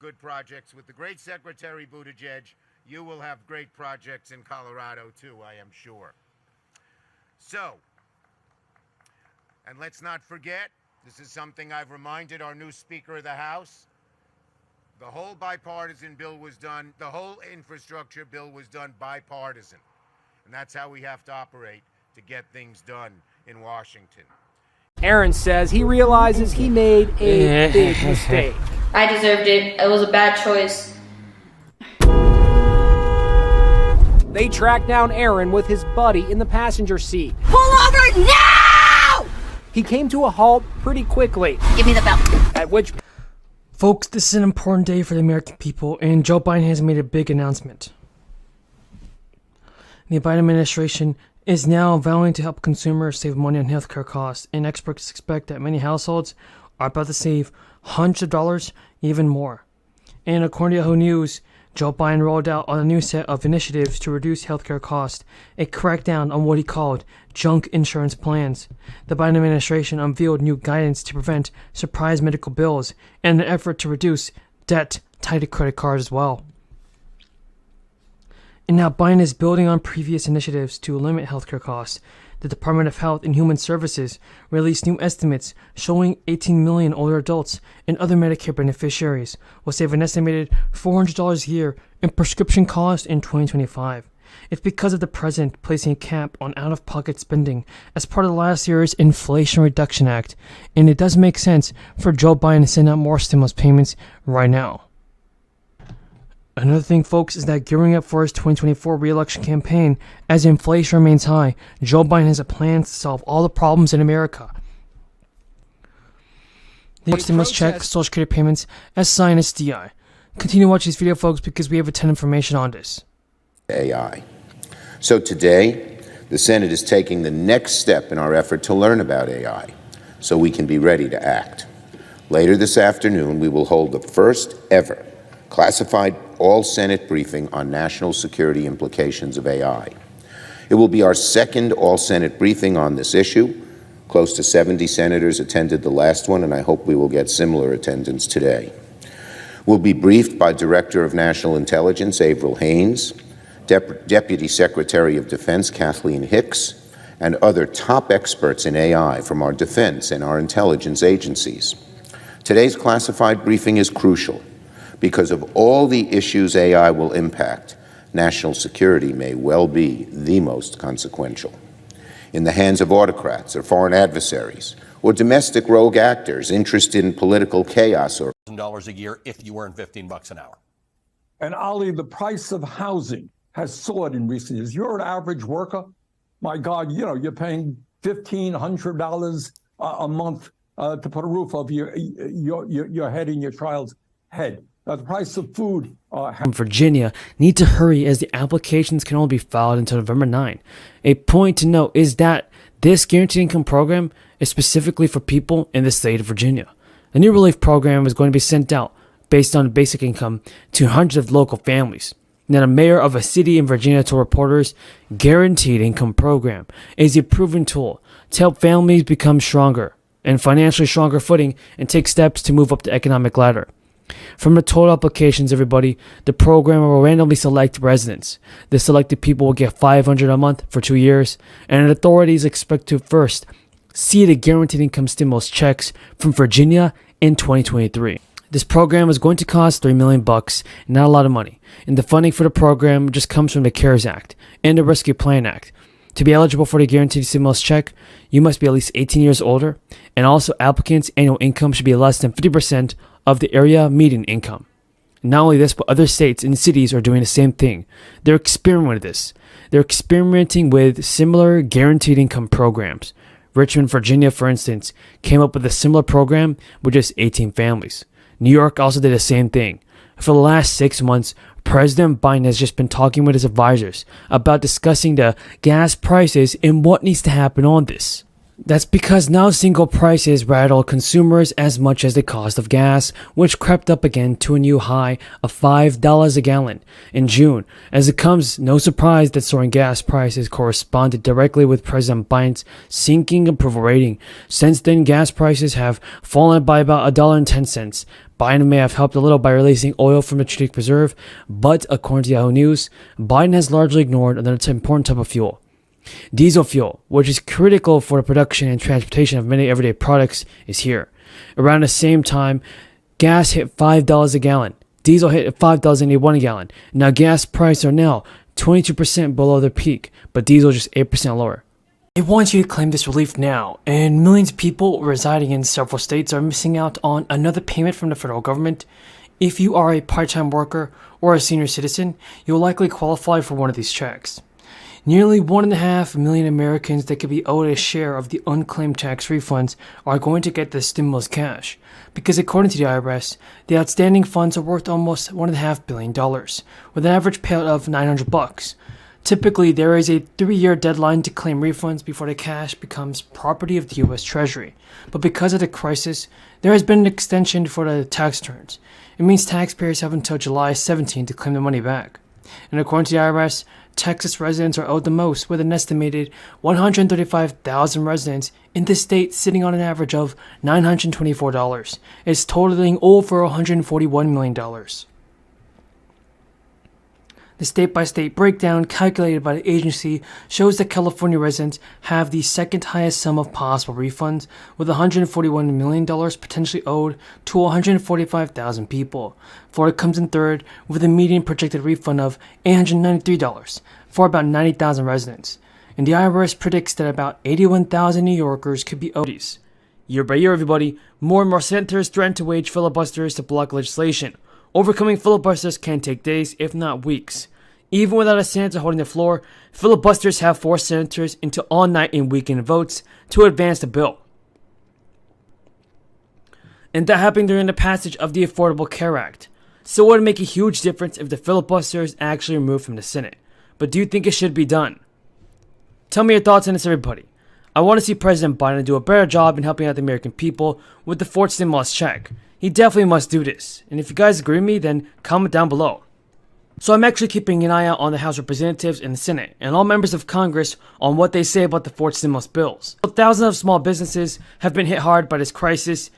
good projects with the great Secretary Buttigieg. You will have great projects in Colorado too, I am sure. So, and let's not forget, this is something I've reminded our new Speaker of the House. The whole bipartisan bill was done, the whole infrastructure bill was done bipartisan. And that's how we have to operate to get things done in Washington. Aaron says he realizes he made a big mistake. I deserved it. It was a bad choice. They track down Aaron with his buddy in the passenger seat. Pull over now! He came to a halt pretty quickly. Give me the belt. At which... Folks, this is an important day for the American people, and Joe Biden has made a big announcement. The Biden administration is now vowing to help consumers save money on healthcare costs, and experts expect that many households are about to save hundreds of dollars, even more. And according to Yahoo News, Joe Biden rolled out on a new set of initiatives to reduce healthcare costs, a crackdown on what he called junk insurance plans. The Biden administration unveiled new guidance to prevent surprise medical bills and an effort to reduce debt tied to credit cards as well. And now Biden is building on previous initiatives to limit healthcare costs. The Department of Health and Human Services released new estimates showing 18 million older adults and other Medicare beneficiaries will save an estimated $400 a year in prescription costs in 2025. It's because of the president placing a cap on out-of-pocket spending as part of last year's Inflation Reduction Act, and it does make sense for Joe Biden to send out more stimulus payments right now. Another thing, folks, is that gearing up for his 2024 re-election campaign, as inflation remains high, Joe Biden has a plan to solve all the problems in America. The stimulus check, Social Security payments, SSI and SDI. Continue to watch this video, folks, because we have a ton of information on this. AI. So today, the Senate is taking the next step in our effort to learn about AI, so we can be ready to act. Later this afternoon, we will hold the first ever classified all-Senate briefing on national security implications of AI. It will be our second all-Senate briefing on this issue. Close to 70 senators attended the last one, and I hope we will get similar attendance today. We'll be briefed by Director of National Intelligence Avril Haines, Deputy Secretary of Defense Kathleen Hicks, and other top experts in AI from our defense and our intelligence agencies. Today's classified briefing is crucial. Because of all the issues AI will impact, national security may well be the most consequential. In the hands of autocrats or foreign adversaries, or domestic rogue actors interested in political chaos or $1,000 a year if you earn $15 an hour. And Ali, the price of housing has soared in recent years. You're an average worker. My God, you're paying $1,500 a month to put a roof over your head and your child's head. The price of food. Virginia need to hurry as the applications can only be filed until November 9. A point to note is that this guaranteed income program is specifically for people in the state of Virginia. The new relief program is going to be sent out based on basic income to hundreds of local families. Now, the mayor of a city in Virginia told reporters, guaranteed income program is a proven tool to help families become stronger and financially stronger footing and take steps to move up the economic ladder. From the total applications, everybody, the program will randomly select residents. The selected people will get $500 a month for 2 years, and authorities expect to first see the guaranteed income stimulus checks from Virginia in 2023. This program is going to cost $3 million, not a lot of money, and the funding for the program just comes from the CARES Act and the Rescue Plan Act. To be eligible for the guaranteed stimulus check, you must be at least 18 years older, and also applicants' annual income should be less than 50% of the area median income. Not only this, but other states and cities are doing the same thing. They're experimenting with this. They're experimenting with similar guaranteed income programs. Richmond, Virginia, for instance, came up with a similar program with just 18 families. New York also did the same thing. For the last 6 months, President Biden has just been talking with his advisors about discussing the gas prices and what needs to happen on this. That's because now single prices rattle consumers as much as the cost of gas, which crept up again to a new high of $5 a gallon in June, as it comes no surprise that soaring gas prices corresponded directly with President Biden's sinking approval rating. Since then, gas prices have fallen by about $1.10, Biden may have helped a little by releasing oil from the strategic reserve, but according to Yahoo News, Biden has largely ignored another important type of fuel. Diesel fuel, which is critical for the production and transportation of many everyday products, is here. Around the same time, gas hit $5 a gallon. Diesel hit $5.81 a gallon. Now gas prices are now 22% below their peak, but diesel is just 8% lower. They want you to claim this relief now, and millions of people residing in several states are missing out on another payment from the federal government. If you are a part-time worker or a senior citizen, you'll likely qualify for one of these checks. Nearly 1.5 million Americans that could be owed a share of the unclaimed tax refunds are going to get the stimulus cash, because according to the IRS, the outstanding funds are worth almost $1.5 billion, with an average payout of $900. Typically, there is a 3-year deadline to claim refunds before the cash becomes property of the U.S. Treasury. But because of the crisis, there has been an extension for the tax returns. It means taxpayers have until July 17 to claim the money back. And according to the IRS, Texas residents are owed the most, with an estimated 135,000 residents in the state sitting on an average of $924. It's totaling over $141 million. The state-by-state breakdown calculated by the agency shows that California residents have the second highest sum of possible refunds, with $141 million potentially owed to 145,000 people. Florida comes in third, with a median projected refund of $893 for about 90,000 residents. And the IRS predicts that about 81,000 New Yorkers could be owed these. Year by year, everybody, more and more senators threaten to wage filibusters to block legislation. Overcoming filibusters can take days, if not weeks. Even without a senator holding the floor, filibusters have forced senators into all-night and weekend votes to advance the bill. And that happened during the passage of the Affordable Care Act. So it would make a huge difference if the filibuster is actually removed from the Senate. But do you think it should be done? Tell me your thoughts on this, everybody. I want to see President Biden do a better job in helping out the American people with the fourth stimulus check. He definitely must do this. And if you guys agree with me, then comment down below. So I'm actually keeping an eye out on the House of Representatives and the Senate, and all members of Congress on what they say about the fourth stimulus bills. Thousands of small businesses have been hit hard by this crisis,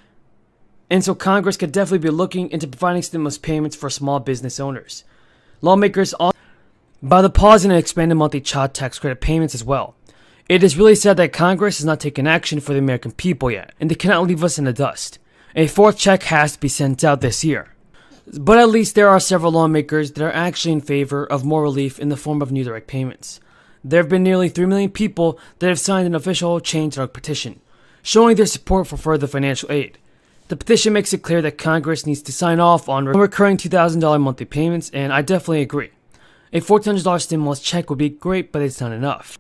and so Congress could definitely be looking into providing stimulus payments for small business owners. Lawmakers also by the pausing and expanded monthly child tax credit payments as well. It is really sad that Congress has not taken action for the American people yet, and they cannot leave us in the dust. A fourth check has to be sent out this year. But at least there are several lawmakers that are actually in favor of more relief in the form of new direct payments. There have been nearly 3 million people that have signed an official Change.org petition, showing their support for further financial aid. The petition makes it clear that Congress needs to sign off on recurring $2,000 monthly payments, and I definitely agree. A $1,400 stimulus check would be great, but it's not enough.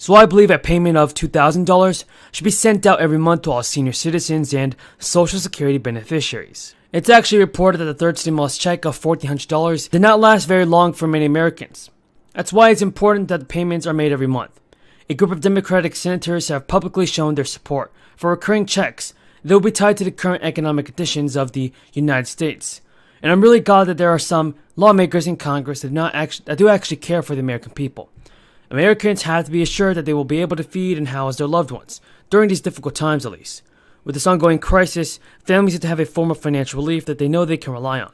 So I believe a payment of $2,000 should be sent out every month to all senior citizens and Social Security beneficiaries. It's actually reported that the third stimulus check of $1,400 did not last very long for many Americans. That's why it's important that the payments are made every month. A group of Democratic senators have publicly shown their support for recurring checks that will be tied to the current economic conditions of the United States. And I'm really glad that there are some lawmakers in Congress that do actually care for the American people. Americans have to be assured that they will be able to feed and house their loved ones, during these difficult times at least. With this ongoing crisis, families need to have a form of financial relief that they know they can rely on.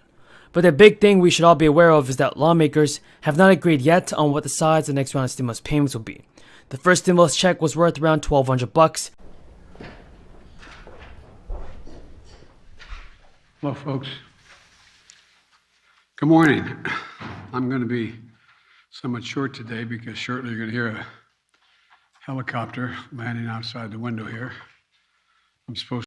But the big thing we should all be aware of is that lawmakers have not agreed yet on what the size of the next round of stimulus payments will be. The first stimulus check was worth around $1,200. Hello, folks. Good morning. I'm going to be somewhat short today because shortly you're going to hear a helicopter landing outside the window here. I'm supposed